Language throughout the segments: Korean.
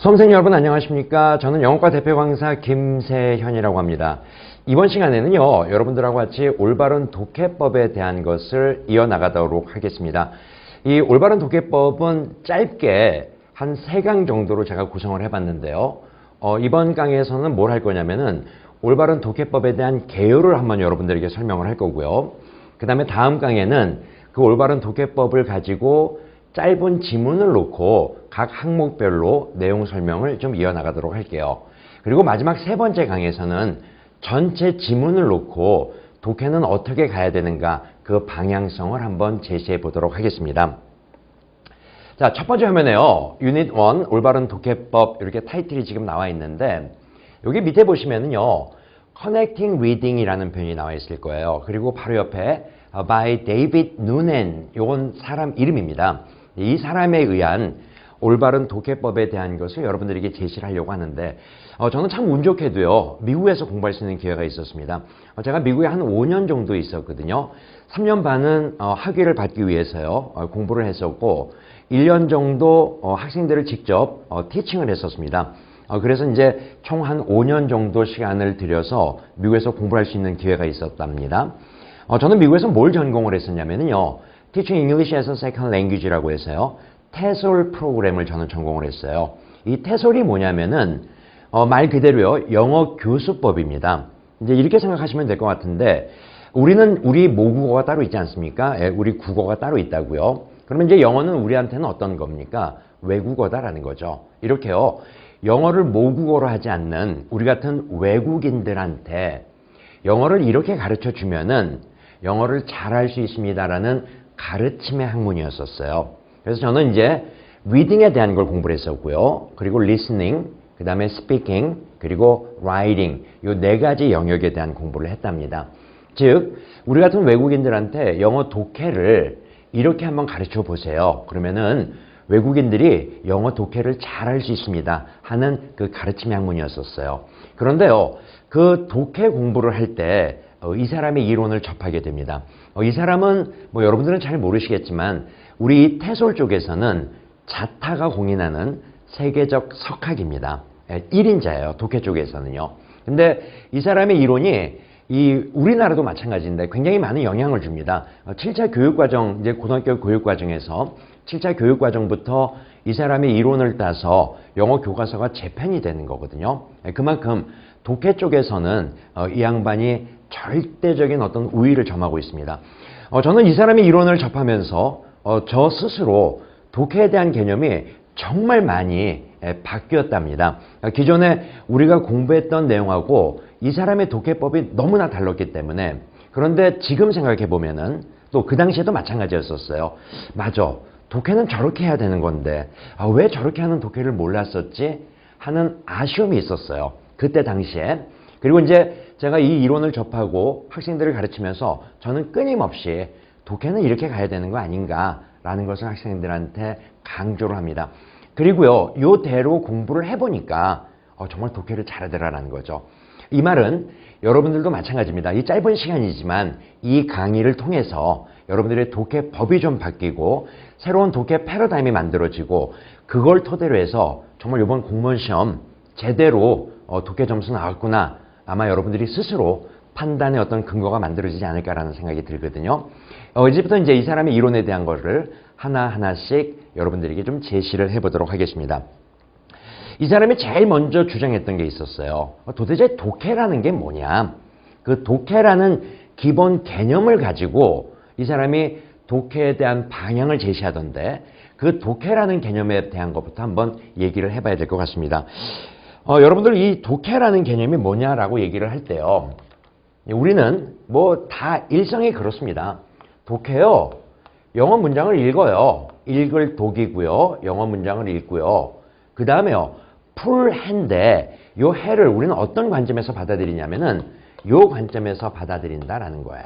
수험생 여러분 안녕하십니까? 저는 영어과 대표 강사 김세현이라고 합니다. 이번 시간에는요, 여러분들하고 같이 올바른 독해법에 대한 것을 이어나가도록 하겠습니다. 이 올바른 독해법은 짧게 한 3강 정도로 제가 구성을 해봤는데요. 이번 강의에서는 뭘 할 거냐면은 올바른 독해법에 대한 개요를 한번 여러분들에게 설명을 할 거고요. 그 다음에 다음 강의에는 그 올바른 독해법을 가지고 짧은 지문을 놓고 각 항목별로 내용 설명을 좀 이어나가도록 할게요. 그리고 마지막 3번째 강의에서는 전체 지문을 놓고 독해는 어떻게 가야 되는가 그 방향성을 한번 제시해 보도록 하겠습니다. 자, 첫 번째 화면에요. 유닛 1 올바른 독해법 이렇게 타이틀이 지금 나와 있는데 여기 밑에 보시면은요. Connecting Reading이라는 표현이 나와 있을 거예요. 그리고 바로 옆에 by David Noonan 이건 사람 이름입니다. 이 사람에 의한 올바른 독해법에 대한 것을 여러분들에게 제시를 하려고 하는데 저는 참 운 좋게도요. 미국에서 공부할 수 있는 기회가 있었습니다. 제가 미국에 한 5년 정도 있었거든요. 3년 반은 학위를 받기 위해서요. 공부를 했었고 1년 정도 학생들을 직접 티칭을 했었습니다. 그래서 이제 총 한 5년 정도 시간을 들여서 미국에서 공부할 수 있는 기회가 있었답니다. 저는 미국에서 뭘 전공을 했었냐면요. Teaching English as a Second Language라고 해서요. 태솔 프로그램을 저는 전공을 했어요. 이 태솔이 뭐냐면은 말 그대로요. 영어 교수법입니다. 이제 이렇게 생각하시면 될 것 같은데 우리는 우리 모국어가 따로 있지 않습니까? 우리 국어가 따로 있다고요. 그러면 이제 영어는 우리한테는 어떤 겁니까? 외국어다라는 거죠. 이렇게요. 영어를 모국어로 하지 않는 우리 같은 외국인들한테 영어를 이렇게 가르쳐 주면은 영어를 잘할 수 있습니다라는 가르침의 학문이었었어요. 그래서 저는 이제 리딩에 대한 걸 공부를 했었고요. 그리고 listening, 그 다음에 speaking, 그리고 writing 이 4가지 영역에 대한 공부를 했답니다. 즉 우리 같은 외국인들한테 영어 독해를 이렇게 한번 가르쳐 보세요. 그러면은 외국인들이 영어 독해를 잘할 수 있습니다 하는 그 가르침의 학문이었었어요. 그런데요. 그 독해 공부를 할 때 이 사람의 이론을 접하게 됩니다. 이 사람은 뭐 여러분들은 잘 모르시겠지만 우리 태솔 쪽에서는 자타가 공인하는 세계적 석학입니다. 1인자예요. 독해 쪽에서는요. 근데 이 사람의 이론이 우리나라도 마찬가지인데 굉장히 많은 영향을 줍니다. 7차 교육과정, 이제 고등학교 교육과정에서 7차 교육과정부터 이 사람의 이론을 따서 영어 교과서가 재편이 되는 거거든요. 그만큼 독해 쪽에서는 이 양반이 절대적인 어떤 우위를 점하고 있습니다. 저는 이 사람의 이론을 접하면서 저 스스로 독해에 대한 개념이 정말 많이 바뀌었답니다. 기존에 우리가 공부했던 내용하고 이 사람의 독해법이 너무나 달랐기 때문에 그런데 지금 생각해 보면은 또 그 당시에도 마찬가지였었어요. 맞아. 독해는 저렇게 해야 되는 건데 왜 저렇게 하는 독해를 몰랐었지? 하는 아쉬움이 있었어요. 그때 당시에. 그리고 이제 제가 이 이론을 접하고 학생들을 가르치면서 저는 끊임없이 독해는 이렇게 가야 되는 거 아닌가라는 것을 학생들한테 강조를 합니다. 그리고요. 요대로 공부를 해보니까 정말 독해를 잘하더라라는 거죠. 이 말은 여러분들도 마찬가지입니다. 이 짧은 시간이지만 이 강의를 통해서 여러분들의 독해 법이 좀 바뀌고 새로운 독해 패러다임이 만들어지고 그걸 토대로 해서 정말 이번 공무원 시험 제대로 독해 점수 나왔구나. 아마 여러분들이 스스로 판단의 어떤 근거가 만들어지지 않을까라는 생각이 들거든요. 이제부터 이제 이 사람의 이론에 대한 거를 하나하나씩 여러분들에게 좀 제시를 해보도록 하겠습니다. 이 사람이 제일 먼저 주장했던 게 있었어요. 도대체 독해라는 게 뭐냐? 그 독해라는 기본 개념을 가지고 이 사람이 독해에 대한 방향을 제시하던데 그 독해라는 개념에 대한 것부터 한번 얘기를 해봐야 될 것 같습니다. 여러분들 이 독해라는 개념이 뭐냐라고 얘기를 할 때요. 우리는 뭐 다 일상이 그렇습니다. 독해요. 영어 문장을 읽어요. 읽을 독이고요. 영어 문장을 읽고요. 그 다음에요. 풀해인데 요 해를 우리는 어떤 관점에서 받아들이냐면은 요 관점에서 받아들인다라는 거예요.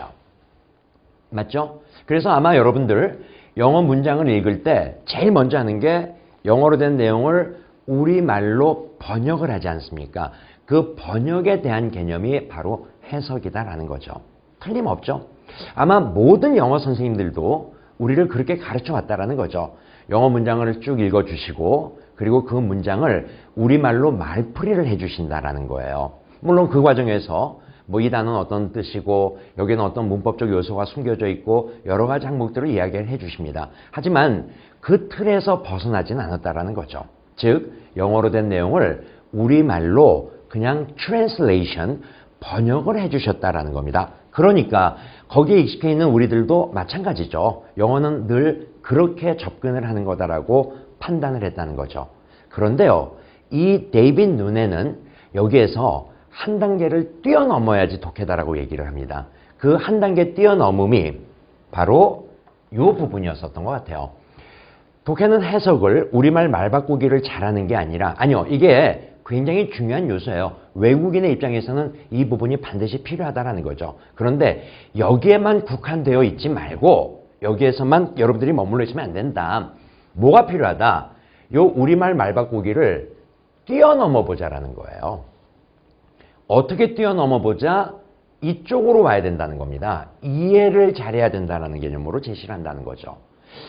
맞죠? 그래서 아마 여러분들 영어 문장을 읽을 때 제일 먼저 하는 게 영어로 된 내용을 우리말로 번역을 하지 않습니까? 그 번역에 대한 개념이 바로 해석이다라는 거죠. 틀림없죠? 아마 모든 영어 선생님들도 우리를 그렇게 가르쳐 왔다라는 거죠. 영어 문장을 쭉 읽어주시고 그리고 그 문장을 우리말로 말풀이를 해주신다라는 거예요. 물론 그 과정에서 뭐 이 단어는 어떤 뜻이고 여기는 어떤 문법적 요소가 숨겨져 있고 여러 가지 항목들을 이야기를 해주십니다. 하지만 그 틀에서 벗어나진 않았다라는 거죠. 즉 영어로 된 내용을 우리말로 그냥 translation, 번역을 해주셨다라는 겁니다. 그러니까 거기에 익숙해 있는 우리들도 마찬가지죠. 영어는 늘 그렇게 접근을 하는 거다라고 판단을 했다는 거죠. 그런데요, 이 데이빗 누네는 여기에서 한 단계를 뛰어넘어야지 독해다라고 얘기를 합니다. 그 한 단계 뛰어넘음이 바로 이 부분이었었던 것 같아요. 독해는 해석을 우리말 말바꾸기를 잘하는 게 아니라 아니요, 이게 굉장히 중요한 요소예요. 외국인의 입장에서는 이 부분이 반드시 필요하다는 거죠. 그런데 여기에만 국한되어 있지 말고 여기에서만 여러분들이 머물러 있으면 안 된다. 뭐가 필요하다? 요 우리말 말바꾸기를 뛰어넘어 보자라는 거예요. 어떻게 뛰어넘어 보자? 이쪽으로 와야 된다는 겁니다. 이해를 잘해야 된다는 개념으로 제시를 한다는 거죠.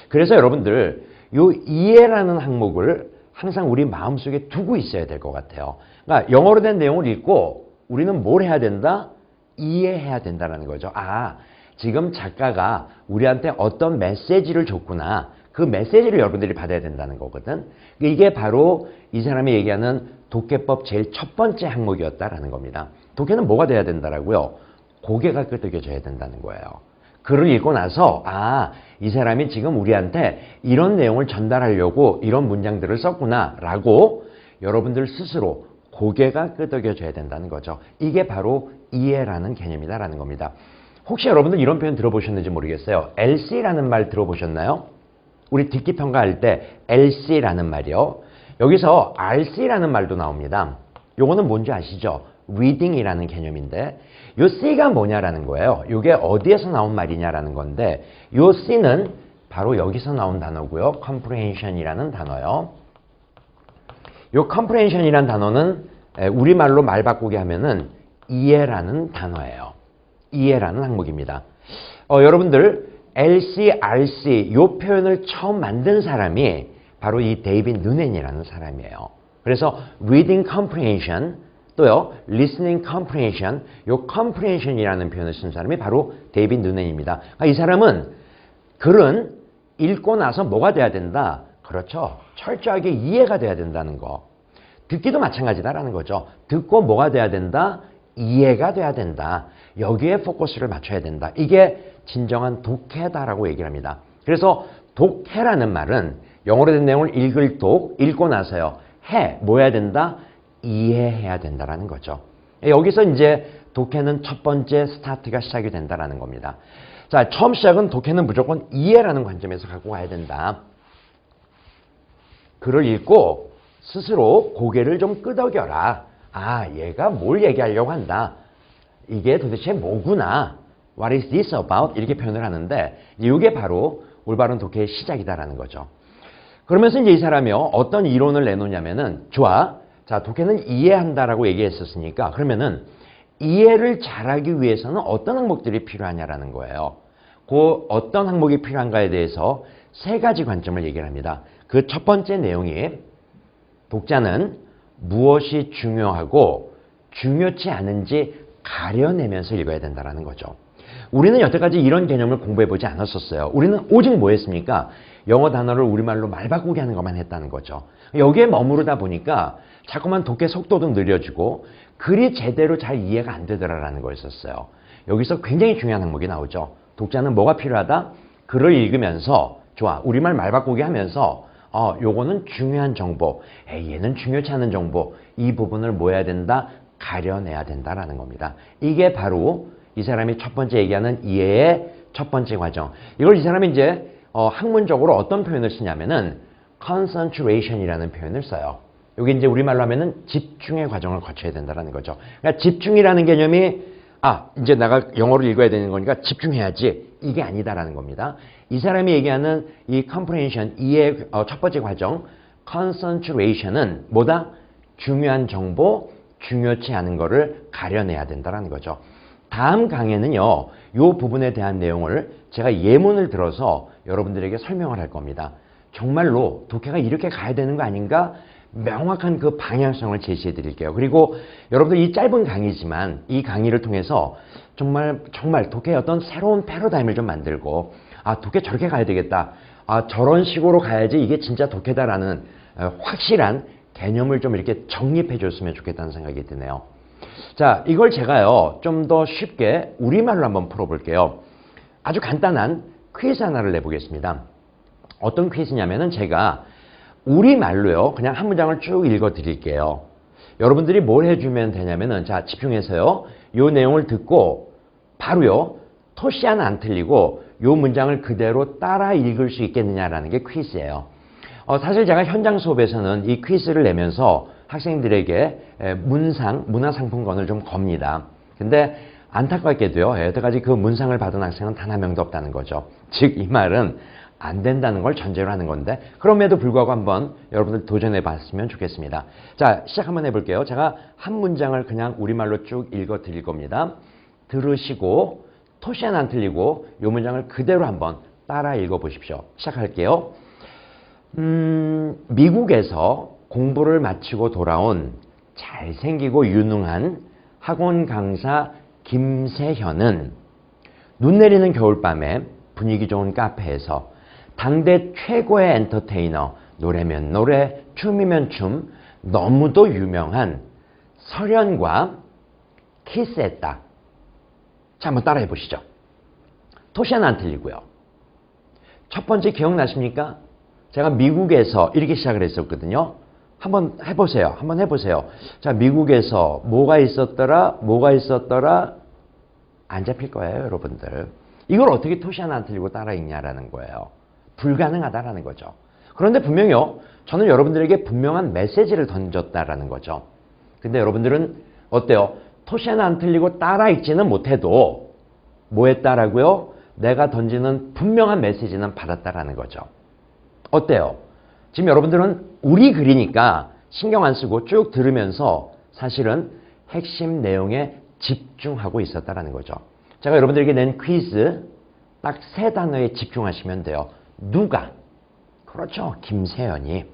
그래서 여러분들 요 이해라는 항목을 항상 우리 마음속에 두고 있어야 될 것 같아요. 그러니까 영어로 된 내용을 읽고 우리는 뭘 해야 된다? 이해해야 된다는 거죠. 아, 지금 작가가 우리한테 어떤 메시지를 줬구나. 그 메시지를 여러분들이 받아야 된다는 거거든. 이게 바로 이 사람이 얘기하는 독해법 제일 첫 번째 항목이었다라는 겁니다. 독해는 뭐가 돼야 된다라고요? 고개가 끄덕여져야 된다는 거예요. 글을 읽고 나서 아, 이 사람이 지금 우리한테 이런 내용을 전달하려고 이런 문장들을 썼구나 라고 여러분들 스스로 고개가 끄덕여져야 된다는 거죠. 이게 바로 이해라는 개념이다라는 겁니다. 혹시 여러분들 이런 표현 들어보셨는지 모르겠어요. LC라는 말 들어보셨나요? 우리 듣기 평가할 때 LC라는 말이요. 여기서 RC라는 말도 나옵니다. 요거는 뭔지 아시죠? reading이라는 개념인데 요 C가 뭐냐라는 거예요. 이게 어디에서 나온 말이냐라는 건데 요 C는 바로 여기서 나온 단어고요. comprehension이라는 단어요. 요 comprehension이라는 단어는 우리말로 말 바꾸게 하면은 이해라는 단어예요. 이해라는 항목입니다. 여러분들 LC, RC 요 표현을 처음 만든 사람이 바로 이 데이빗 누넨이라는 사람이에요. 그래서 reading comprehension 또요 listening comprehension 요 comprehension이라는 표현을 쓴 사람이 바로 데이빗 누넨입니다. 이 사람은 글은 읽고 나서 뭐가 돼야 된다? 그렇죠. 철저하게 이해가 돼야 된다는 거. 듣기도 마찬가지다라는 거죠. 듣고 뭐가 돼야 된다? 이해가 돼야 된다. 여기에 포커스를 맞춰야 된다. 이게 진정한 독해다라고 얘기를 합니다. 그래서 독해라는 말은 영어로 된 내용을 읽을 독, 읽고 나서요. 뭐 해야 된다? 이해해야 된다라는 거죠. 여기서 이제 독해는 첫 번째 스타트가 시작이 된다라는 겁니다. 자, 처음 시작은 독해는 무조건 이해라는 관점에서 갖고 가야 된다. 글을 읽고 스스로 고개를 좀 끄덕여라. 아, 얘가 뭘 얘기하려고 한다. 이게 도대체 뭐구나. What is this about? 이렇게 표현을 하는데 이게 바로 올바른 독해의 시작이다라는 거죠. 그러면서 이제 이 사람이요. 어떤 이론을 내놓냐면은 좋아. 자, 독해는 이해한다라고 얘기했었으니까 그러면은 이해를 잘하기 위해서는 어떤 항목들이 필요하냐라는 거예요. 그 어떤 항목이 필요한가에 대해서 세 가지 관점을 얘기를 합니다. 그 첫 번째 내용이 독자는 무엇이 중요하고 중요치 않은지 가려내면서 읽어야 된다는 거죠. 우리는 여태까지 이런 개념을 공부해보지 않았었어요. 우리는 오직 뭐 했습니까? 영어 단어를 우리말로 말 바꾸게 하는 것만 했다는 거죠. 여기에 머무르다 보니까 자꾸만 독해 속도도 느려지고 글이 제대로 잘 이해가 안 되더라라는 거였었어요. 여기서 굉장히 중요한 항목이 나오죠. 독자는 뭐가 필요하다? 글을 읽으면서 좋아, 우리말 말 바꾸게 하면서 요거는 중요한 정보, 얘는 중요치 않은 정보, 이 부분을 뭐 해야 된다? 가려내야 된다라는 겁니다. 이게 바로 이 사람이 첫 번째 얘기하는 이해의 첫 번째 과정. 이걸 이 사람이 이제 학문적으로 어떤 표현을 쓰냐면은 concentration이라는 표현을 써요. 여기 이제 우리말로 하면은 집중의 과정을 거쳐야 된다는 거죠. 그러니까 집중이라는 개념이 이제 내가 영어를 읽어야 되는 거니까 집중해야지. 이게 아니다라는 겁니다. 이 사람이 얘기하는 이 comprehension, 이해의 첫 번째 과정, concentration은 뭐다? 중요한 정보, 중요치 않은 거를 가려내야 된다는 거죠. 다음 강의는요, 이 부분에 대한 내용을 제가 예문을 들어서 여러분들에게 설명을 할 겁니다. 정말로 독해가 이렇게 가야 되는 거 아닌가? 명확한 그 방향성을 제시해 드릴게요. 그리고 여러분들 이 짧은 강의지만 이 강의를 통해서 정말 독해의 어떤 새로운 패러다임을 좀 만들고, 아, 독해 저렇게 가야 되겠다. 아, 저런 식으로 가야지 이게 진짜 독해다라는 확실한 개념을 좀 이렇게 정립해 줬으면 좋겠다는 생각이 드네요. 자, 이걸 제가요, 좀 더 쉽게 우리말로 한번 풀어볼게요. 아주 간단한 퀴즈 하나를 내보겠습니다. 어떤 퀴즈냐면은 제가 우리말로요, 그냥 한 문장을 쭉 읽어 드릴게요. 여러분들이 뭘 해주면 되냐면은, 자, 집중해서요, 요 내용을 듣고 바로요, 토시 하나 안 틀리고 요 문장을 그대로 따라 읽을 수 있겠느냐라는 게 퀴즈예요. 사실 제가 현장 수업에서는 이 퀴즈를 내면서 학생들에게 문화상품권을 좀 겁니다. 근데 안타깝게도요, 여태까지 그 문상을 받은 학생은 단 한 명도 없다는 거죠. 즉, 이 말은 안 된다는 걸 전제로 하는 건데, 그럼에도 불구하고 한번 여러분들 도전해 봤으면 좋겠습니다. 자, 시작 한번 해볼게요. 제가 한 문장을 그냥 우리말로 쭉 읽어 드릴 겁니다. 들으시고 토시 하나 안 틀리고 이 문장을 그대로 한번 따라 읽어 보십시오. 시작할게요. 미국에서 공부를 마치고 돌아온 잘생기고 유능한 학원 강사 김세현은 눈 내리는 겨울밤에 분위기 좋은 카페에서 당대 최고의 엔터테이너, 노래면 노래, 춤이면 춤, 너무도 유명한 설현과 키스했다. 자, 한번 따라해 보시죠. 토시 하나 안 틀리고요. 첫 번째 기억나십니까? 제가 미국에서 이렇게 시작을 했었거든요. 한번 해보세요. 한번 해보세요. 자, 미국에서 뭐가 있었더라? 안 잡힐 거예요, 여러분들. 이걸 어떻게 토시 하나 안 틀리고 따라 읽냐라는 거예요. 불가능하다라는 거죠. 그런데 분명히요, 저는 여러분들에게 분명한 메시지를 던졌다라는 거죠. 근데 여러분들은 어때요? 토시 하나 안 틀리고 따라 읽지는 못해도 뭐 했다라고요? 내가 던지는 분명한 메시지는 받았다라는 거죠. 어때요? 지금 여러분들은 우리 글이니까 신경 안 쓰고 쭉 들으면서 사실은 핵심 내용에 집중하고 있었다라는 거죠. 제가 여러분들에게 낸 퀴즈 딱 세 단어에 집중하시면 돼요. 누가? 그렇죠. 김세현이.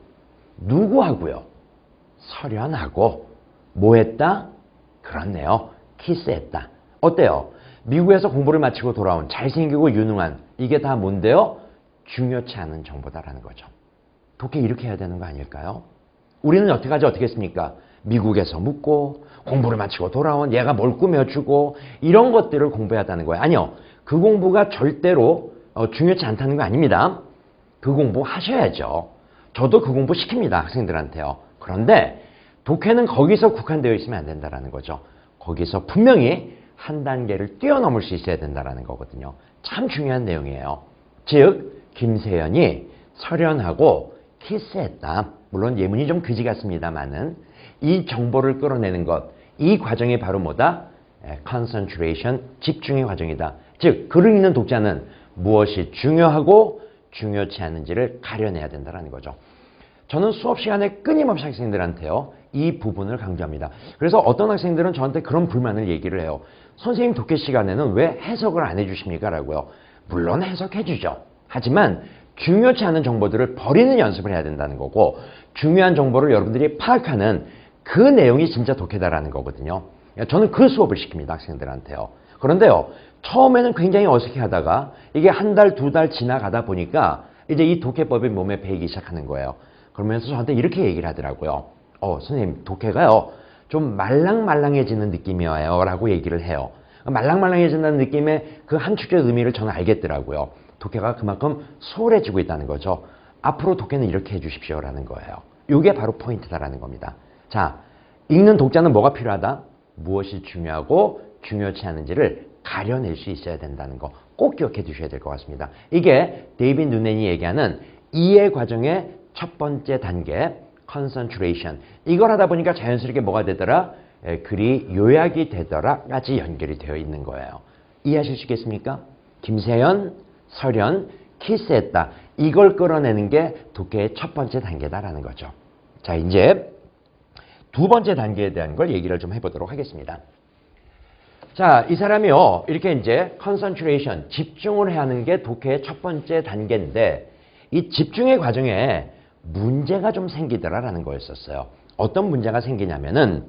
누구하고요? 설현하고. 뭐 했다? 그렇네요. 키스했다. 어때요? 미국에서 공부를 마치고 돌아온 잘생기고 유능한, 이게 다 뭔데요? 중요치 않은 정보다라는 거죠. 독해 이렇게 해야 되는 거 아닐까요? 우리는 여태까지 어떻게 했습니까? 미국에서 묵고 공부를 마치고 돌아온 얘가 뭘 꾸며주고 이런 것들을 공부해야 한다는 거예요. 아니요. 그 공부가 절대로 중요치 않다는 거 아닙니다. 그 공부 하셔야죠. 저도 그 공부 시킵니다. 학생들한테요. 그런데 독해는 거기서 국한되어 있으면 안 된다는 거죠. 거기서 분명히 한 단계를 뛰어넘을 수 있어야 된다는 거거든요. 참 중요한 내용이에요. 즉 김세현이 설현하고 키스했다. 물론 예문이 좀 그지 같습니다만은 이 정보를 끌어내는 것, 이 과정이 바로 뭐다? concentration, 집중의 과정이다. 즉 글을 읽는 독자는 무엇이 중요하고 중요치 않은지를 가려내야 된다는 거죠. 저는 수업 시간에 끊임없이 학생들한테요, 이 부분을 강조합니다. 그래서 어떤 학생들은 저한테 그런 불만을 얘기를 해요. 선생님 독해 시간에는 왜 해석을 안 해주십니까? 라고요. 물론 해석해 주죠. 하지만 중요치 않은 정보들을 버리는 연습을 해야 된다는 거고, 중요한 정보를 여러분들이 파악하는 그 내용이 진짜 독해다라는 거거든요. 저는 그 수업을 시킵니다. 학생들한테요. 그런데요, 처음에는 굉장히 어색해 하다가 이게 한 달, 두 달 지나가다 보니까 이제 이 독해법이 몸에 배이기 시작하는 거예요. 그러면서 저한테 이렇게 얘기를 하더라고요. 선생님, 독해가요, 좀 말랑말랑해지는 느낌이 와요. 라고 얘기를 해요. 말랑말랑해진다는 느낌의 그 한 축의 의미를 저는 알겠더라고요. 독해가 그만큼 소홀해지고 있다는 거죠. 앞으로 독해는 이렇게 해주십시오. 라는 거예요. 이게 바로 포인트다라는 겁니다. 자, 읽는 독자는 뭐가 필요하다? 무엇이 중요하고 중요치 않은지를 가려낼 수 있어야 된다는 거 꼭 기억해 두셔야 될 것 같습니다. 이게 데이빗 누넨이 얘기하는 이해 과정의 첫 번째 단계, concentration. 이걸 하다 보니까 자연스럽게 뭐가 되더라? 글이 요약이 되더라까지 연결이 되어 있는 거예요. 이해하실 수 있겠습니까? 김세현, 설현, 키스했다. 이걸 끌어내는 게 독해의 첫 번째 단계다라는 거죠. 자, 이제 두 번째 단계에 대한 걸 얘기를 좀 해보도록 하겠습니다. 자, 이 사람이요, 이렇게 이제 concentration, 집중을 해야 하는 게 독해의 첫 번째 단계인데, 이 집중의 과정에 문제가 좀 생기더라라는 거였었어요. 어떤 문제가 생기냐면은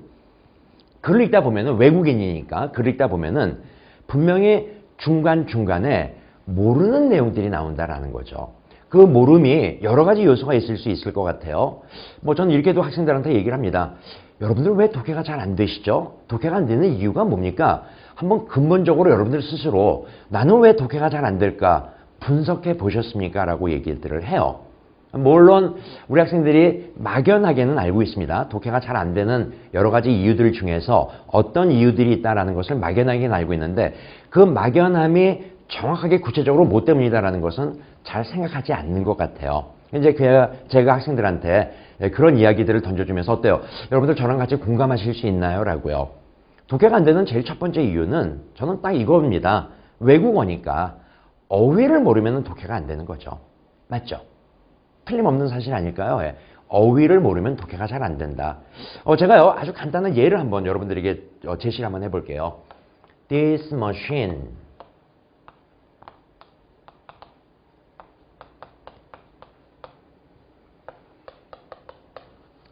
글을 읽다 보면은 외국인이니까 글을 읽다 보면은 분명히 중간중간에 모르는 내용들이 나온다라는 거죠. 그 모름이 여러 가지 요소가 있을 수 있을 것 같아요. 뭐 저는 이렇게도 학생들한테 얘기를 합니다. 여러분들 왜 독해가 잘 안 되시죠? 독해가 안 되는 이유가 뭡니까? 한번 근본적으로 여러분들 스스로 나는 왜 독해가 잘 안 될까 분석해 보셨습니까? 라고 얘기들을 해요. 물론 우리 학생들이 막연하게는 알고 있습니다. 독해가 잘 안 되는 여러 가지 이유들 중에서 어떤 이유들이 있다는 것을 막연하게는 알고 있는데 그 막연함이 정확하게 구체적으로 뭐 때문이다라는 것은 잘 생각하지 않는 것 같아요. 이제 제가 학생들한테 그런 이야기들을 던져주면서 어때요? 여러분들 저랑 같이 공감하실 수 있나요? 라고요. 독해가 안 되는 제일 첫 번째 이유는 저는 딱 이겁니다. 외국어니까 어휘를 모르면 독해가 안 되는 거죠. 맞죠? 틀림없는 사실 아닐까요? 예. 어휘를 모르면 독해가 잘 안 된다. 제가요 아주 간단한 예를 한번 여러분들에게 제시를 한번 해볼게요. This machine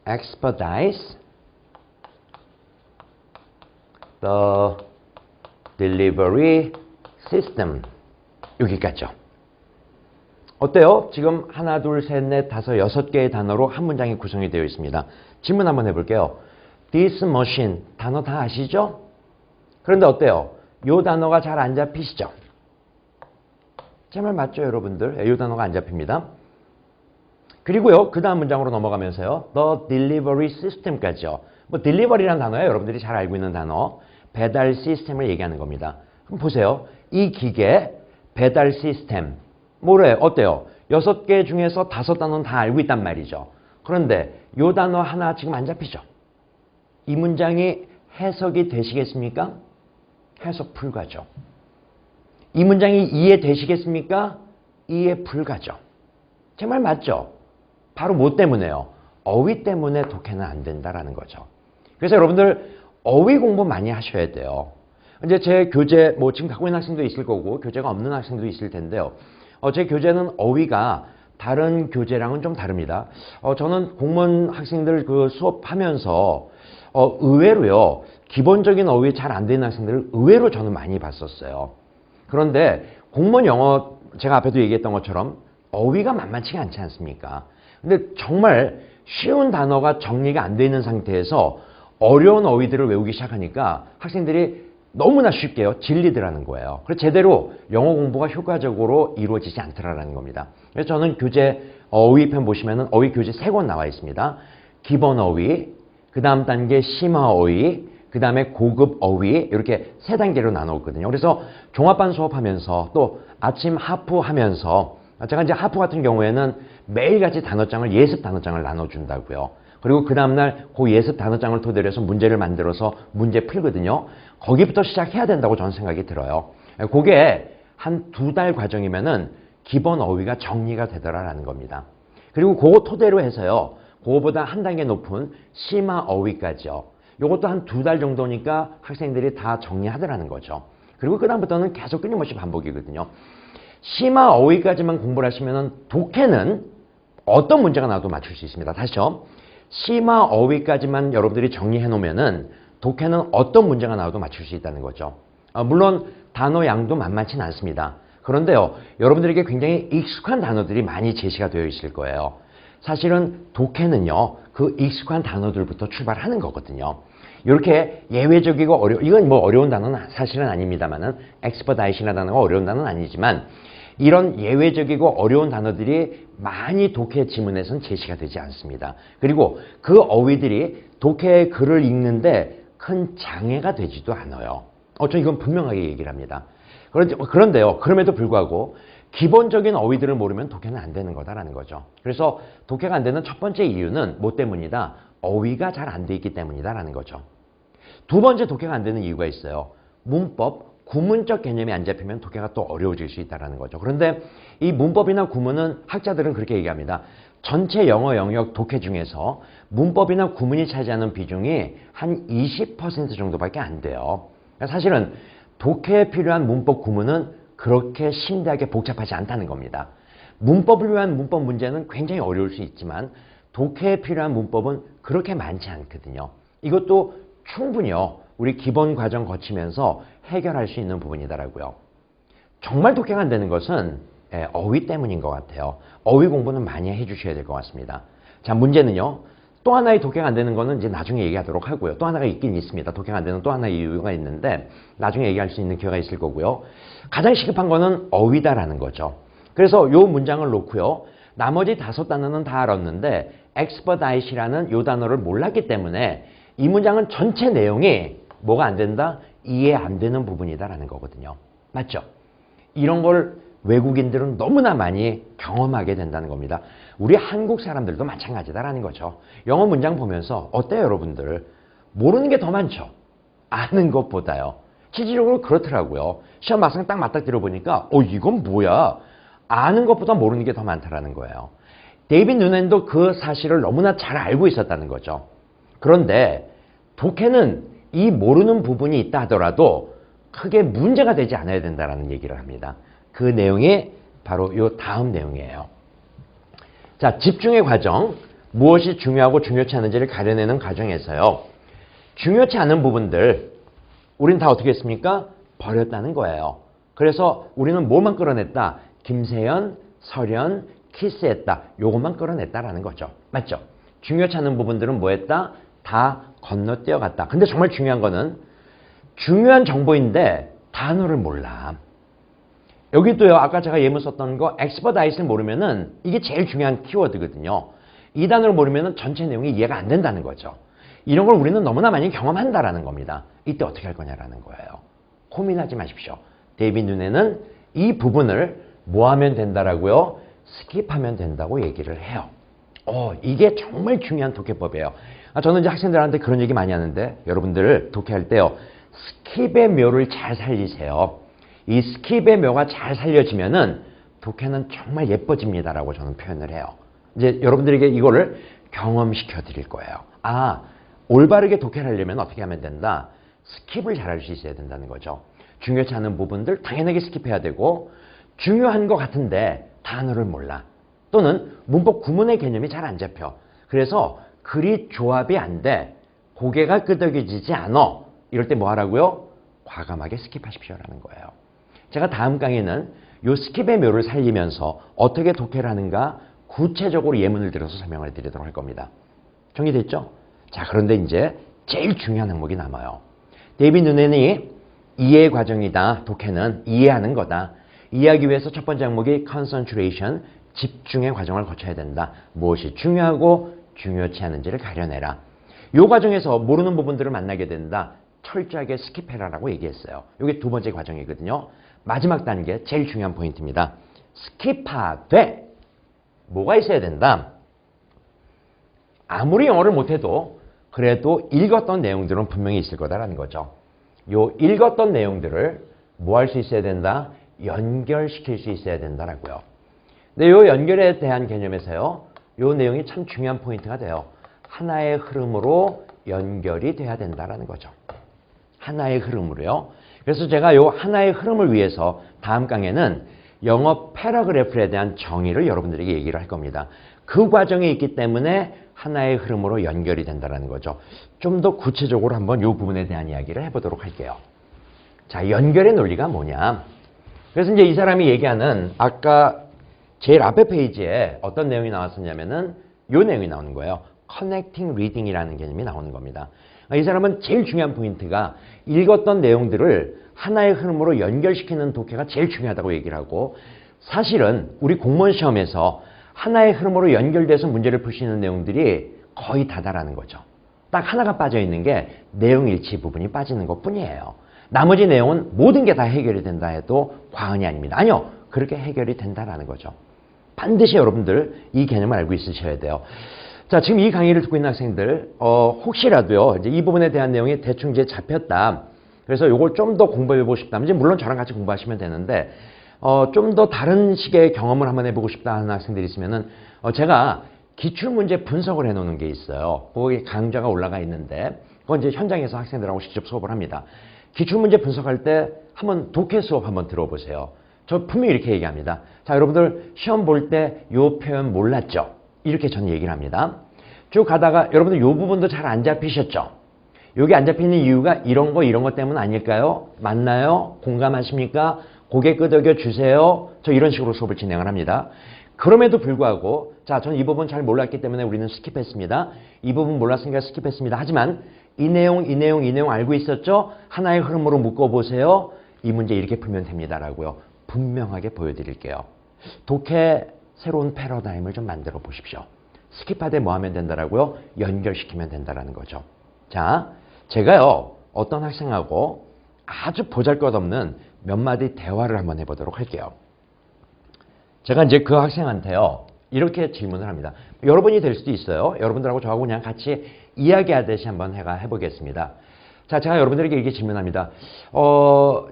expedites the delivery system. 여기까지죠. 어때요? 지금 하나, 둘, 셋, 넷, 다섯, 여섯 개의 단어로 한 문장이 구성이 되어 있습니다. 질문 한번 해볼게요. This machine 단어 다 아시죠? 그런데 어때요? 요 단어가 잘 안 잡히시죠? 제 말 맞죠, 여러분들? 요 단어가 안 잡힙니다. 그리고요, 그 다음 문장으로 넘어가면서요. The delivery system까지요. 뭐 delivery라는 단어예요. 여러분들이 잘 알고 있는 단어. 배달 시스템을 얘기하는 겁니다. 그럼 보세요. 이 기계 배달 시스템. 뭐래? 어때요? 6개 중에서 5단어는 다 알고 있단 말이죠. 그런데 요 단어 하나 지금 안 잡히죠? 이 문장이 해석이 되시겠습니까? 해석 불가죠. 이 문장이 이해되시겠습니까? 이해 불가죠. 제 말 맞죠? 바로 뭐 때문에요? 어휘 때문에 독해는 안 된다라는 거죠. 그래서 여러분들 어휘 공부 많이 하셔야 돼요. 이제 제 교재 뭐 지금 갖고 있는 학생도 있을 거고 교재가 없는 학생도 있을 텐데요. 제 교재는 어휘가 다른 교재랑은 좀 다릅니다. 저는 공무원 학생들 그 수업하면서 의외로요. 기본적인 어휘 잘 안 되는 학생들을 의외로 저는 많이 봤었어요. 그런데 공무원 영어 제가 앞에도 얘기했던 것처럼 어휘가 만만치가 않지 않습니까? 근데 정말 쉬운 단어가 정리가 안 돼 있는 상태에서 어려운 어휘들을 외우기 시작하니까 학생들이 너무나 쉽게요. 질리더라는 거예요. 그래서 제대로 영어 공부가 효과적으로 이루어지지 않더라는 겁니다. 그래서 저는 교재 어휘편 보시면은 어휘 교재 3권 나와 있습니다. 기본 어휘, 그 다음 단계 심화 어휘, 그 다음에 고급 어휘 이렇게 3단계로 나누었거든요. 그래서 종합반 수업하면서 또 아침 하프 하면서 제가 이제 하프 같은 경우에는 매일같이 단어장을 예습 단어장을 나눠준다고요. 그리고 그 다음날 그 예습 단어장을 토대로 해서 문제를 만들어서 문제 풀거든요. 거기부터 시작해야 된다고 저는 생각이 들어요. 그게 한 2달 과정이면은 기본 어휘가 정리가 되더라라는 겁니다. 그리고 그거 토대로 해서요. 그거보다 한 단계 높은 심화 어휘까지요. 이것도 한 2달 정도니까 학생들이 다 정리하더라는 거죠. 그리고 그 다음부터는 계속 끊임없이 반복이거든요. 심화 어휘까지만 공부를 하시면은 독해는 어떤 문제가 나와도 맞출 수 있습니다. 다시요. 심화 어휘까지만 여러분들이 정리해 놓으면은 독해는 어떤 문제가 나와도 맞출 수 있다는 거죠. 물론 단어 양도 만만치는 않습니다. 그런데요, 여러분들에게 굉장히 익숙한 단어들이 많이 제시가 되어 있을 거예요. 사실은 독해는요, 그 익숙한 단어들부터 출발하는 거거든요. 이렇게 예외적이고 이건 뭐 어려운 단어는 사실은 아닙니다만은 expedite이라는 단어가 어려운 단어는 아니지만 이런 예외적이고 어려운 단어들이 많이 독해 지문에서는 제시가 되지 않습니다. 그리고 그 어휘들이 독해의 글을 읽는데 큰 장애가 되지도 않아요. 저는 이건 분명하게 얘기를 합니다. 그런데요, 그럼에도 불구하고 기본적인 어휘들을 모르면 독해는 안 되는 거다라는 거죠. 그래서 독해가 안 되는 첫 번째 이유는 뭐 때문이다? 어휘가 잘 안 돼 있기 때문이다라는 거죠. 두 번째 독해가 안 되는 이유가 있어요. 문법, 구문적 개념이 안 잡히면 독해가 또 어려워질 수 있다는 거죠. 그런데 이 문법이나 구문은 학자들은 그렇게 얘기합니다. 전체 영어 영역 독해 중에서 문법이나 구문이 차지하는 비중이 한 20% 정도밖에 안 돼요. 사실은 독해에 필요한 문법 구문은 그렇게 심대하게 복잡하지 않다는 겁니다. 문법을 위한 문법 문제는 굉장히 어려울 수 있지만 독해에 필요한 문법은 그렇게 많지 않거든요. 이것도 충분히요. 우리 기본 과정 거치면서 해결할 수 있는 부분이더라고요. 정말 독해가 안 되는 것은 어휘 때문인 것 같아요. 어휘 공부는 많이 해주셔야 될 것 같습니다. 자, 문제는요. 또 하나의 독해가 안 되는 거는 이제 나중에 얘기하도록 하고요. 또 하나가 있긴 있습니다. 독해가 안 되는 또 하나의 이유가 있는데 나중에 얘기할 수 있는 기회가 있을 거고요. 가장 시급한 거는 어휘다라는 거죠. 그래서 요 문장을 놓고요. 나머지 5단어는 다 알았는데 expedite이라는 요 단어를 몰랐기 때문에 이 문장은 전체 내용이 뭐가 안 된다? 이해 안 되는 부분이다라는 거거든요. 맞죠? 이런 걸 외국인들은 너무나 많이 경험하게 된다는 겁니다. 우리 한국 사람들도 마찬가지다라는 거죠. 영어 문장 보면서 어때요, 여러분들? 모르는 게 더 많죠? 아는 것보다요. 실질적으로 그렇더라고요. 시험 막상 딱 맞닥뜨려 보니까 이건 뭐야? 아는 것보다 모르는 게 더 많다라는 거예요. 데이빗 누넨도 그 사실을 너무나 잘 알고 있었다는 거죠. 그런데 독해는 이 모르는 부분이 있다 하더라도 크게 문제가 되지 않아야 된다는 얘기를 합니다. 그 내용이 바로 이 다음 내용이에요. 자, 집중의 과정. 무엇이 중요하고 중요치 않은지를 가려내는 과정에서요. 중요치 않은 부분들 우린 다 어떻게 했습니까? 버렸다는 거예요. 그래서 우리는 뭐만 끌어냈다? 김세연, 설현, 키스했다. 요것만 끌어냈다라는 거죠. 맞죠? 중요치 않은 부분들은 뭐 했다? 다 건너뛰어갔다. 근데 정말 중요한 거는 중요한 정보인데 단어를 몰라. 여기도요. 아까 제가 예문 썼던 거 expedite를 모르면은 이게 제일 중요한 키워드거든요. 이 단어를 모르면은 전체 내용이 이해가 안 된다는 거죠. 이런 걸 우리는 너무나 많이 경험한다라는 겁니다. 이때 어떻게 할 거냐라는 거예요. 고민하지 마십시오. 데이빗 누넨은 이 부분을 뭐 하면 된다라고요? 스킵하면 된다고 얘기를 해요. 이게 정말 중요한 독해법이에요. 저는 이제 학생들한테 그런 얘기 많이 하는데 여러분들 독해할 때요. 스킵의 묘를 잘 살리세요. 이 스킵의 묘가 잘 살려지면은 독해는 정말 예뻐집니다라고 저는 표현을 해요. 이제 여러분들에게 이거를 경험시켜 드릴 거예요. 올바르게 독해를 하려면 어떻게 하면 된다? 스킵을 잘할 수 있어야 된다는 거죠. 중요치 않은 부분들 당연하게 스킵해야 되고 중요한 것 같은데 단어를 몰라. 또는 문법 구문의 개념이 잘 안 잡혀. 그래서 글이 조합이 안 돼. 고개가 끄덕여지지 않아. 이럴 때 뭐 하라고요? 과감하게 스킵하십시오라는 거예요. 제가 다음 강의는 이 스킵의 묘를 살리면서 어떻게 독해를 하는가 구체적으로 예문을 들어서 설명을 드리도록 할 겁니다. 정리됐죠? 자, 그런데 이제 제일 중요한 항목이 남아요. 데이빗 누넨이 이해 과정이다. 독해는 이해하는 거다. 이해하기 위해서 첫 번째 항목이 concentration, 집중의 과정을 거쳐야 된다. 무엇이 중요하고 중요치 않은지를 가려내라. 이 과정에서 모르는 부분들을 만나게 된다. 철저하게 스킵해라라고 얘기했어요. 이게 두 번째 과정이거든요. 마지막 단계, 제일 중요한 포인트입니다. 스킵하되 뭐가 있어야 된다? 아무리 영어를 못해도 그래도 읽었던 내용들은 분명히 있을 거다라는 거죠. 요 읽었던 내용들을 뭐 할 수 있어야 된다? 연결시킬 수 있어야 된다라고요. 근데 요 연결에 대한 개념에서요. 요 내용이 참 중요한 포인트가 돼요. 하나의 흐름으로 연결이 돼야 된다라는 거죠. 하나의 흐름으로요. 그래서 제가 요 하나의 흐름을 위해서 다음 강에는 영어 패러그래프에 대한 정의를 여러분들에게 얘기를 할 겁니다. 그 과정에 있기 때문에 하나의 흐름으로 연결이 된다는 거죠. 좀 더 구체적으로 한번 이 부분에 대한 이야기를 해보도록 할게요. 자, 연결의 논리가 뭐냐. 그래서 이제 이 사람이 얘기하는 아까 제일 앞에 페이지에 어떤 내용이 나왔었냐면은 이 내용이 나오는 거예요. Connecting Reading이라는 개념이 나오는 겁니다. 이 사람은 제일 중요한 포인트가 읽었던 내용들을 하나의 흐름으로 연결시키는 독해가 제일 중요하다고 얘기를 하고 사실은 우리 공무원 시험에서 하나의 흐름으로 연결돼서 문제를 풀 수 있는 내용들이 거의 다다라는 거죠. 딱 하나가 빠져있는 게 내용 일치 부분이 빠지는 것뿐이에요. 나머지 내용은 모든 게 다 해결이 된다 해도 과언이 아닙니다. 아니요. 그렇게 해결이 된다라는 거죠. 반드시 여러분들 이 개념을 알고 있으셔야 돼요. 자, 지금 이 강의를 듣고 있는 학생들 혹시라도요. 이제 이 부분에 대한 내용이 대충 이제 잡혔다. 그래서 이걸 좀 더 공부해보고 싶다면 이제 물론 저랑 같이 공부하시면 되는데 좀 더 다른 식의 경험을 한번 해보고 싶다 하는 학생들이 있으면은 제가 기출문제 분석을 해놓는 게 있어요. 거기 강좌가 올라가 있는데 그건 이제 현장에서 학생들하고 직접 수업을 합니다. 기출문제 분석할 때 한번 독해 수업 한번 들어보세요. 저 분명히 이렇게 얘기합니다. 자, 여러분들 시험 볼 때 요 표현 몰랐죠? 이렇게 저는 얘기를 합니다. 쭉 가다가 여러분들 요 부분도 잘 안 잡히셨죠? 여기 안 잡히는 이유가 이런 거 때문 아닐까요? 맞나요? 공감하십니까? 고개 끄덕여 주세요. 저 이런 식으로 수업을 진행을 합니다. 그럼에도 불구하고 자, 저는 이 부분 잘 몰랐기 때문에 우리는 스킵했습니다. 이 부분 몰랐으니까 스킵했습니다. 하지만 이 내용 알고 있었죠? 하나의 흐름으로 묶어보세요. 이 문제 이렇게 풀면 됩니다라고요. 분명하게 보여드릴게요. 독해 새로운 패러다임을 좀 만들어 보십시오. 스킵하되 뭐 하면 된다라고요? 연결시키면 된다라는 거죠. 자, 제가요 어떤 학생하고 아주 보잘것없는 몇 마디 대화를 한번 해보도록 할게요. 제가 이제 그 학생한테요 이렇게 질문을 합니다. 여러분이 될 수도 있어요. 여러분들하고 저하고 그냥 같이 이야기하듯이 한번 해보겠습니다. 자, 제가 여러분들에게 이렇게 질문합니다.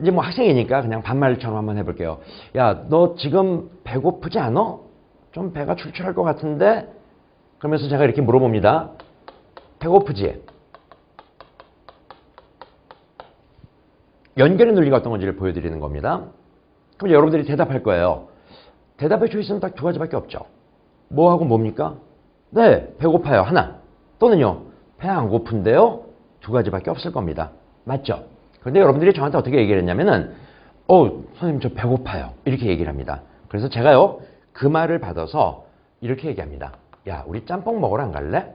이제 뭐 학생이니까 그냥 반말처럼 한번 해볼게요. 야, 너 지금 배고프지 않아? 좀 배가 출출할 것 같은데? 그러면서 제가 이렇게 물어봅니다. 배고프지? 연결의 논리가 어떤 건지를 보여드리는 겁니다. 그럼 여러분들이 대답할 거예요. 대답의 초이스는 딱 두 가지밖에 없죠. 뭐하고 뭡니까? 네, 배고파요. 하나. 또는요, 배 안 고픈데요? 두 가지밖에 없을 겁니다. 맞죠? 그런데 여러분들이 저한테 어떻게 얘기를 했냐면은 선생님 저 배고파요. 이렇게 얘기를 합니다. 그래서 제가요, 그 말을 받아서 이렇게 얘기합니다. 야, 우리 짬뽕 먹으러 안 갈래?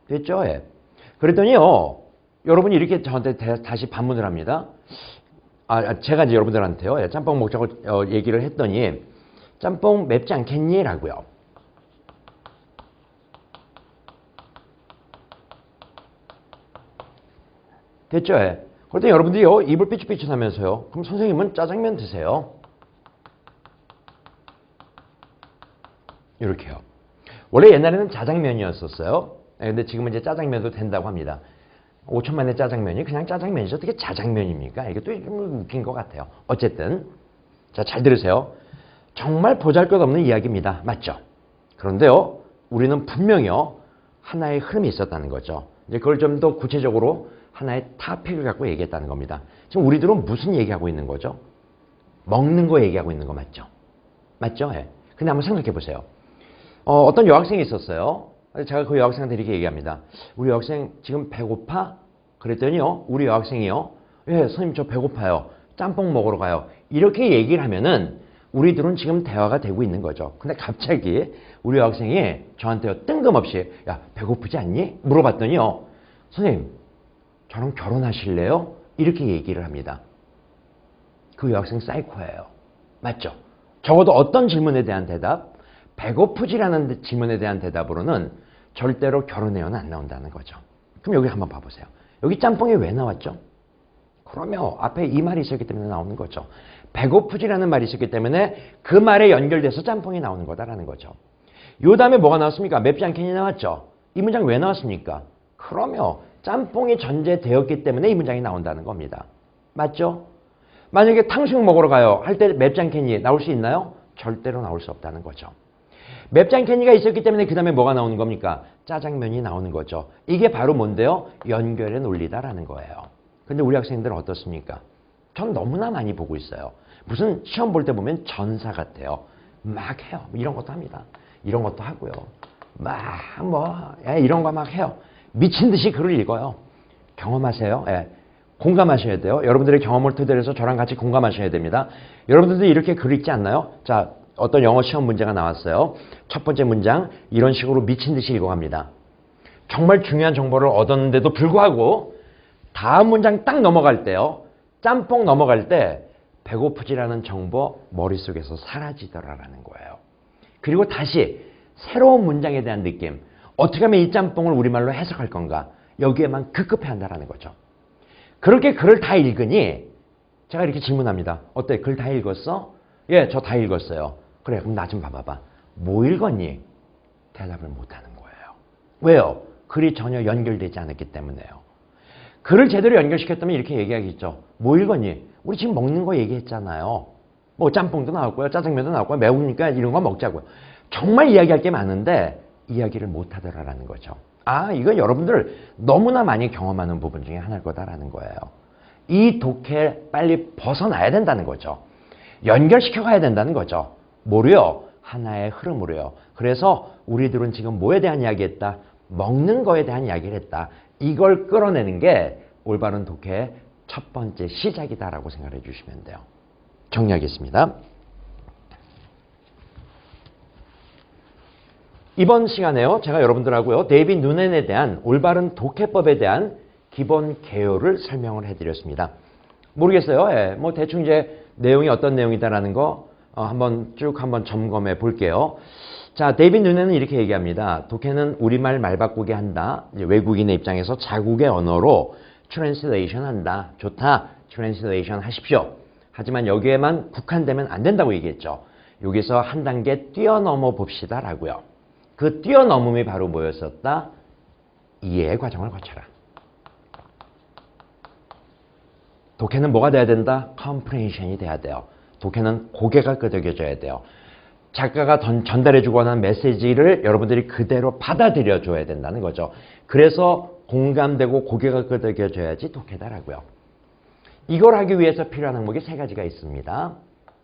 됐죠? 예. 그랬더니요, 여러분이 이렇게 저한테 다시 반문을 합니다. 제가 이제 여러분들한테요, 짬뽕 먹자고 얘기를 했더니, 짬뽕 맵지 않겠니? 라고요. 됐죠? 예. 그랬더니 여러분들이요, 입을 삐죽삐죽 하면서요, 그럼 선생님은 짜장면 드세요. 이렇게요. 원래 옛날에는 자장면이었었어요. 근데 지금은 이제 짜장면도 된다고 합니다. 5천만의 짜장면이 그냥 짜장면이죠. 어떻게 자장면입니까? 이게 또 좀 웃긴 것 같아요. 어쨌든 자, 잘 들으세요. 정말 보잘것없는 이야기입니다. 맞죠? 그런데요, 우리는 분명히요 하나의 흐름이 있었다는 거죠. 이제 그걸 좀 더 구체적으로 하나의 타픽을 갖고 얘기했다는 겁니다. 지금 우리들은 무슨 얘기하고 있는 거죠? 먹는 거 얘기하고 있는 거 맞죠? 맞죠? 예. 근데 한번 생각해 보세요. 어떤 여학생이 있었어요. 제가 그 여학생한테 이렇게 얘기합니다. 우리 여학생 지금 배고파? 그랬더니요, 우리 여학생이요. 예, 선생님 저 배고파요. 짬뽕 먹으러 가요. 이렇게 얘기를 하면은 우리들은 지금 대화가 되고 있는 거죠. 근데 갑자기 우리 여학생이 저한테요, 뜬금없이 야, 배고프지 않니? 물어봤더니요. 선생님, 저랑 결혼하실래요? 이렇게 얘기를 합니다. 그 여학생 사이코예요. 맞죠? 적어도 어떤 질문에 대한 대답? 배고프지라는 질문에 대한 대답으로는 절대로 결혼해요는 안 나온다는 거죠. 그럼 여기 한번 봐보세요. 여기 짬뽕이 왜 나왔죠? 그러면 앞에 이 말이 있었기 때문에 나오는 거죠. 배고프지라는 말이 있었기 때문에 그 말에 연결돼서 짬뽕이 나오는 거다라는 거죠. 요 다음에 뭐가 나왔습니까? 맵지 않겠니 나왔죠? 이 문장 왜 나왔습니까? 그러면 짬뽕이 전제되었기 때문에 이 문장이 나온다는 겁니다. 맞죠? 만약에 탕수육 먹으러 가요. 할 때 맵지 않겠니 나올 수 있나요? 절대로 나올 수 없다는 거죠. 맵지 않겠니가 있었기 때문에 그 다음에 뭐가 나오는 겁니까? 짜장면이 나오는 거죠. 이게 바로 뭔데요? 연결의 논리다라는 거예요. 근데 우리 학생들은 어떻습니까? 전 너무나 많이 보고 있어요. 무슨 시험 볼 때 보면 전사 같아요. 막 해요. 이런 것도 합니다. 이런 것도 하고요. 이런 거 막 해요. 미친 듯이 글을 읽어요. 경험하세요. 예. 공감하셔야 돼요. 여러분들의 경험을 토대로 해서 저랑 같이 공감하셔야 됩니다. 여러분들도 이렇게 글 읽지 않나요? 자, 어떤 영어 시험 문제가 나왔어요. 첫 번째 문장 이런 식으로 미친 듯이 읽어갑니다. 정말 중요한 정보를 얻었는데도 불구하고 다음 문장 딱 넘어갈 때요. 짬뽕 넘어갈 때 배고프지라는 정보 머릿속에서 사라지더라라는 거예요. 그리고 다시 새로운 문장에 대한 느낌. 어떻게 하면 이 짬뽕을 우리말로 해석할 건가? 여기에만 급급해한다라는 거죠. 그렇게 글을 다 읽으니 제가 이렇게 질문합니다. 어때? 글 다 읽었어? 예, 저 다 읽었어요. 그래, 그럼 나 좀 봐봐봐. 뭐 읽었니? 대답을 못하는 거예요. 왜요? 글이 전혀 연결되지 않았기 때문에요. 글을 제대로 연결시켰다면 이렇게 얘기하겠죠. 뭐 읽었니? 우리 지금 먹는 거 얘기했잖아요. 뭐 짬뽕도 나왔고요. 짜장면도 나왔고요. 매우니까 이런 거 먹자고요. 정말 이야기할 게 많은데 이야기를 못하더라라는 거죠. 이건 여러분들 너무나 많이 경험하는 부분 중에 하나일 거다라는 거예요. 이 독해 빨리 벗어나야 된다는 거죠. 연결시켜 가야 된다는 거죠. 뭐로요? 하나의 흐름으로요. 그래서 우리들은 지금 뭐에 대한 이야기했다? 먹는 거에 대한 이야기를 했다. 이걸 끌어내는 게 올바른 독해의 첫 번째 시작이다라고 생각해 주시면 돼요. 정리하겠습니다. 이번 시간에요. 제가 여러분들하고요. 데이빗 누넨에 대한 올바른 독해법에 대한 기본 개요를 설명을 해드렸습니다. 모르겠어요. 예, 뭐 대충 이제 내용이 어떤 내용이다라는 거 한번 점검해 볼게요. 자, 데이빗 누넨은 이렇게 얘기합니다. 독해는 우리말 말바꾸게 한다. 이제 외국인의 입장에서 자국의 언어로 트랜슬레이션 한다. 좋다. 트랜슬레이션 하십시오. 하지만 여기에만 국한되면 안 된다고 얘기했죠. 여기서 한 단계 뛰어넘어 봅시다라고요. 그 뛰어넘음이 바로 뭐였었다? 이해의 과정을 거쳐라. 독해는 뭐가 돼야 된다? 컴프레hension이 돼야 돼요. 독해는 고개가 끄덕여져야 돼요. 작가가 전달해 주거나 하는 메시지를 여러분들이 그대로 받아들여 줘야 된다는 거죠. 그래서 공감되고 고개가 끄덕여져야지 독해다라고요. 이걸 하기 위해서 필요한 항목이 세 가지가 있습니다.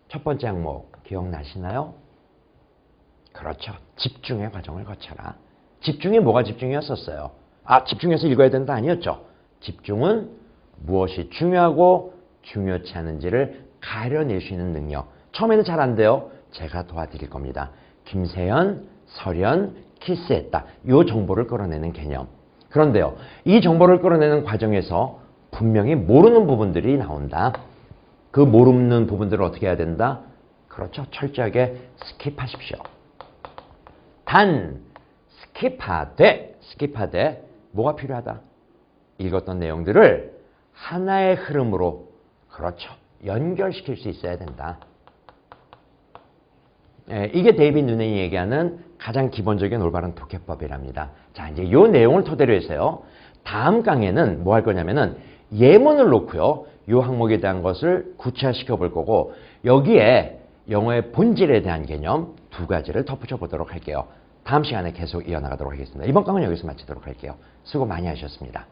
첫 번째 항목 기억나시나요? 그렇죠. 집중의 과정을 거쳐라. 집중이 뭐가 집중이었었어요? 집중해서 읽어야 된다 아니었죠. 집중은 무엇이 중요하고 중요치 않은지를 가려낼 수 있는 능력. 처음에는 잘 안 돼요. 제가 도와드릴 겁니다. 김세현, 설현, 키스했다. 이 정보를 끌어내는 개념. 그런데요. 이 정보를 끌어내는 과정에서 분명히 모르는 부분들이 나온다. 그 모르는 부분들을 어떻게 해야 된다? 그렇죠. 철저하게 스킵하십시오. 단 스킵하되 뭐가 필요하다? 읽었던 내용들을 하나의 흐름으로 그렇죠. 연결시킬 수 있어야 된다. 이게 데이빗 누넨이 얘기하는 가장 기본적인 올바른 독해법이랍니다. 자, 이제 이 내용을 토대로 해서요. 다음 강의는 뭐 할 거냐면은 예문을 놓고요. 이 항목에 대한 것을 구체화시켜 볼 거고 여기에 영어의 본질에 대한 개념 두 가지를 덧붙여 보도록 할게요. 다음 시간에 계속 이어나가도록 하겠습니다. 이번 강의는 여기서 마치도록 할게요. 수고 많이 하셨습니다.